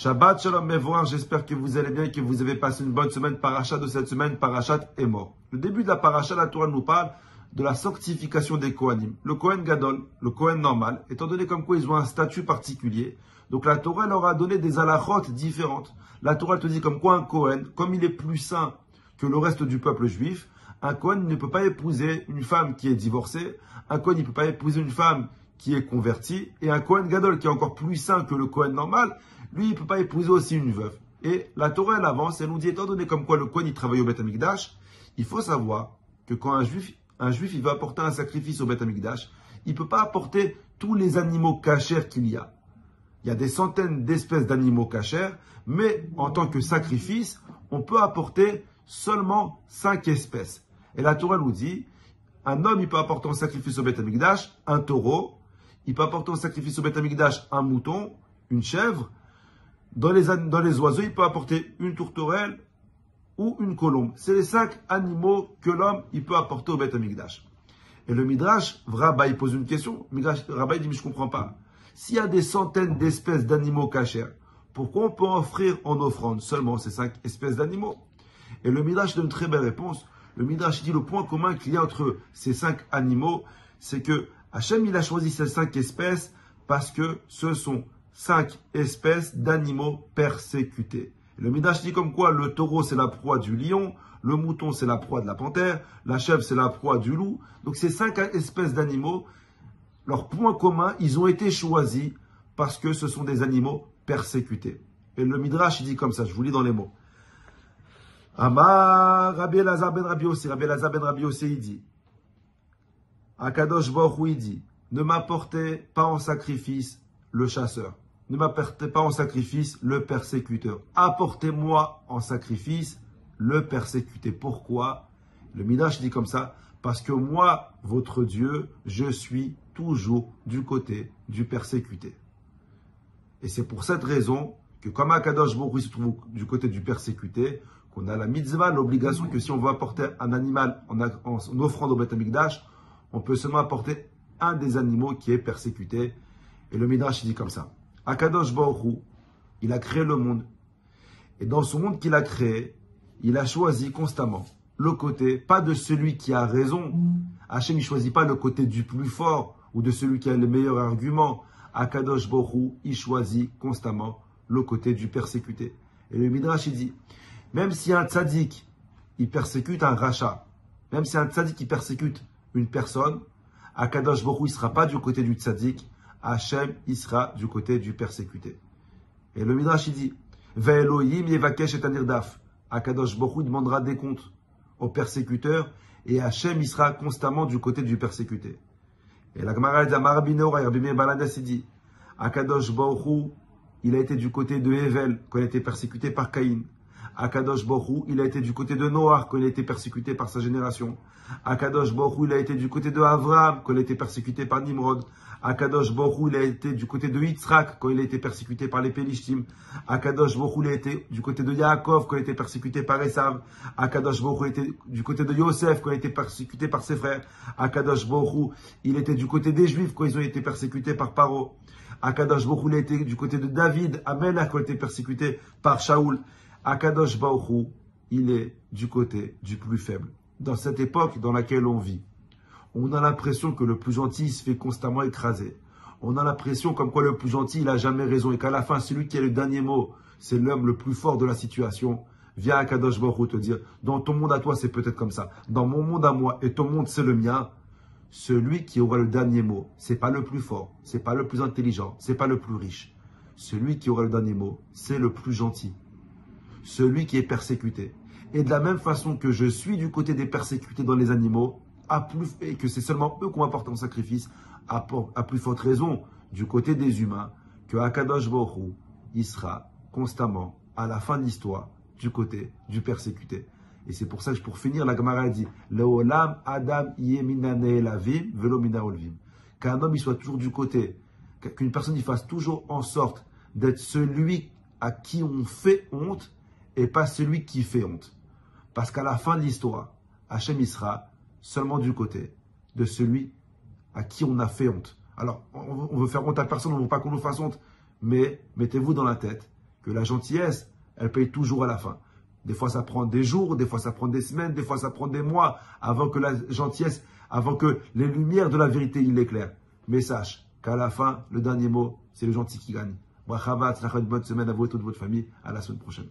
Shabbat Shalom Mevoar, j'espère que vous allez bien et que vous avez passé une bonne semaine. Parachat de cette semaine, Parachat est mort. Le début de la Parachat, la Torah nous parle de la sanctification des Kohanim. Le Kohen Gadol, le Kohen normal, étant donné comme quoi ils ont un statut particulier, donc la Torah leur a donné des halachot différentes. La Torah te dit comme quoi un Kohen, comme il est plus saint que le reste du peuple juif, un Kohen ne peut pas épouser une femme qui est divorcée, un Kohen ne peut pas épouser une femme qui est convertie, et un Kohen Gadol qui est encore plus saint que le Kohen normal, lui, il ne peut pas épouser aussi une veuve. Et la Torah, elle avance, elle nous dit, étant donné comme quoi le Kohen, il travaille au Beth Amikdash, il faut savoir que quand un juif, il va apporter un sacrifice au Beth Amikdash, il ne peut pas apporter tous les animaux cachers qu'il y a. Il y a des centaines d'espèces d'animaux cachers, mais en tant que sacrifice, on peut apporter seulement 5 espèces. Et la Torah nous dit, un homme, il peut apporter en sacrifice au Beth Amikdash un taureau, il peut apporter en sacrifice au Beth Amikdash un mouton, une chèvre. Dans les oiseaux, il peut apporter une tourterelle ou une colombe. C'est les 5 animaux que l'homme il peut apporter au Beth Amikdash. Et le Midrash, Rabba, il pose une question. Rabba, il dit, mais je ne comprends pas. S'il y a des centaines d'espèces d'animaux cachers, pourquoi on peut offrir en offrande seulement ces 5 espèces d'animaux? Et le Midrash donne une très belle réponse. Le Midrash dit le point commun qu'il y a entre ces 5 animaux, c'est que Hachem, il a choisi ces 5 espèces parce que ce sont 5 espèces d'animaux persécutés. Le Midrash dit comme quoi le taureau c'est la proie du lion, le mouton c'est la proie de la panthère, la chèvre c'est la proie du loup. Donc ces 5 espèces d'animaux, leur point commun, ils ont été choisis parce que ce sont des animaux persécutés. Et le Midrash il dit comme ça, je vous lis dans les mots. Amar Rabbi Elazar ben Rabbi Yossi, Rabbi Elazar ben Rabbi Yossi il dit, Akadosh Baruch Hu il dit, ne m'apportez pas en sacrifice le chasseur. Ne m'apportez pas en sacrifice le persécuteur. Apportez-moi en sacrifice le persécuté. Pourquoi? Le Midrash dit comme ça. Parce que moi, votre Dieu, je suis toujours du côté du persécuté. Et c'est pour cette raison que comme Akadosh Baruch Hu se trouve du côté du persécuté, qu'on a la mitzvah, l'obligation que si on veut apporter un animal en offrande au Beth Amikdash, on peut seulement apporter un des animaux qui est persécuté. Et le Midrash dit comme ça. Akadosh Baruch Hu, il a créé le monde. Et dans ce monde qu'il a créé, il a choisi constamment le côté, pas de celui qui a raison. Hachem, il ne choisit pas le côté du plus fort ou de celui qui a les meilleurs arguments. Akadosh Baruch Hu, il choisit constamment le côté du persécuté. Et le Midrash, il dit, même si un tzaddik, il persécute un rachat, même si un tzaddik, il persécute une personne, Akadosh Baruch Hu, il ne sera pas du côté du tzaddik, Hachem, il sera du côté du persécuté. Et le Midrash, il dit, Ve'elohim yevakesh et anirdaf. Akadosh Baruch Hu demandera des comptes au persécuteur et Hachem, il sera constamment du côté du persécuté. Et la Gemara dit, Rabbi Neora, Rabbi Meir Baladas, il dit, Akadosh Baruch Hu, il a été du côté de Hevel quand il a été persécuté par Caïn. Akadosh Baruch Hu, il a été du côté de Noach quand il a été persécuté par sa génération. Akadosh Baruch Hu, il a été du côté de Avraham quand il a été persécuté par Nimrod. Akadosh Baruch Hu, il a été du côté de Yitzhak quand il a été persécuté par les Pélishtim. Akadosh Baruch Hu, il a été du côté de Yaakov quand il a été persécuté par Esav. Akadosh Baruch Hu, il a été du côté de Yosef quand il a été persécuté par ses frères. Akadosh Baruch Hu, il était du côté des Juifs quand ils ont été persécutés par Paro. Akadosh Baruch Hu, il a été du côté de David, Amelach quand il a été persécuté par Shaoul. Akadosh Baruch Hu, il est du côté du plus faible. Dans cette époque dans laquelle on vit, on a l'impression que le plus gentil se fait constamment écraser. On a l'impression comme quoi le plus gentil, il n'a jamais raison. Et qu'à la fin, celui qui a le dernier mot, c'est l'homme le plus fort de la situation. Viens à Kadosh Baruch Hu te dire, dans ton monde à toi, c'est peut-être comme ça. Dans mon monde à moi, et ton monde, c'est le mien. Celui qui aura le dernier mot, c'est pas le plus fort, c'est pas le plus intelligent, c'est pas le plus riche. Celui qui aura le dernier mot, c'est le plus gentil. Celui qui est persécuté. Et de la même façon que je suis du côté des persécutés dans les animaux, et que c'est seulement eux qu'on va porter en sacrifice, à plus forte raison du côté des humains, que Akadosh Baruch Hu, il sera constamment, à la fin de l'histoire, du côté du persécuté. Et c'est pour ça que pour finir, la Gemara dit Leolam Adam Yeminane Lavim Velo Mina Olvim. Qu'un homme il soit toujours du côté, qu'une personne il fasse toujours en sorte d'être celui à qui on fait honte et pas celui qui fait honte. Parce qu'à la fin de l'histoire, Hachem il sera seulement du côté de celui à qui on a fait honte. Alors, on veut faire honte à personne, on ne veut pas qu'on nous fasse honte, mais mettez-vous dans la tête que la gentillesse, elle paye toujours à la fin. Des fois, ça prend des jours, des fois, ça prend des semaines, des fois, ça prend des mois avant que la gentillesse, avant que les lumières de la vérité, il l'éclairent. Mais sache qu'à la fin, le dernier mot, c'est le gentil qui gagne. Bracha, bonne semaine à vous et toute votre famille. À la semaine prochaine.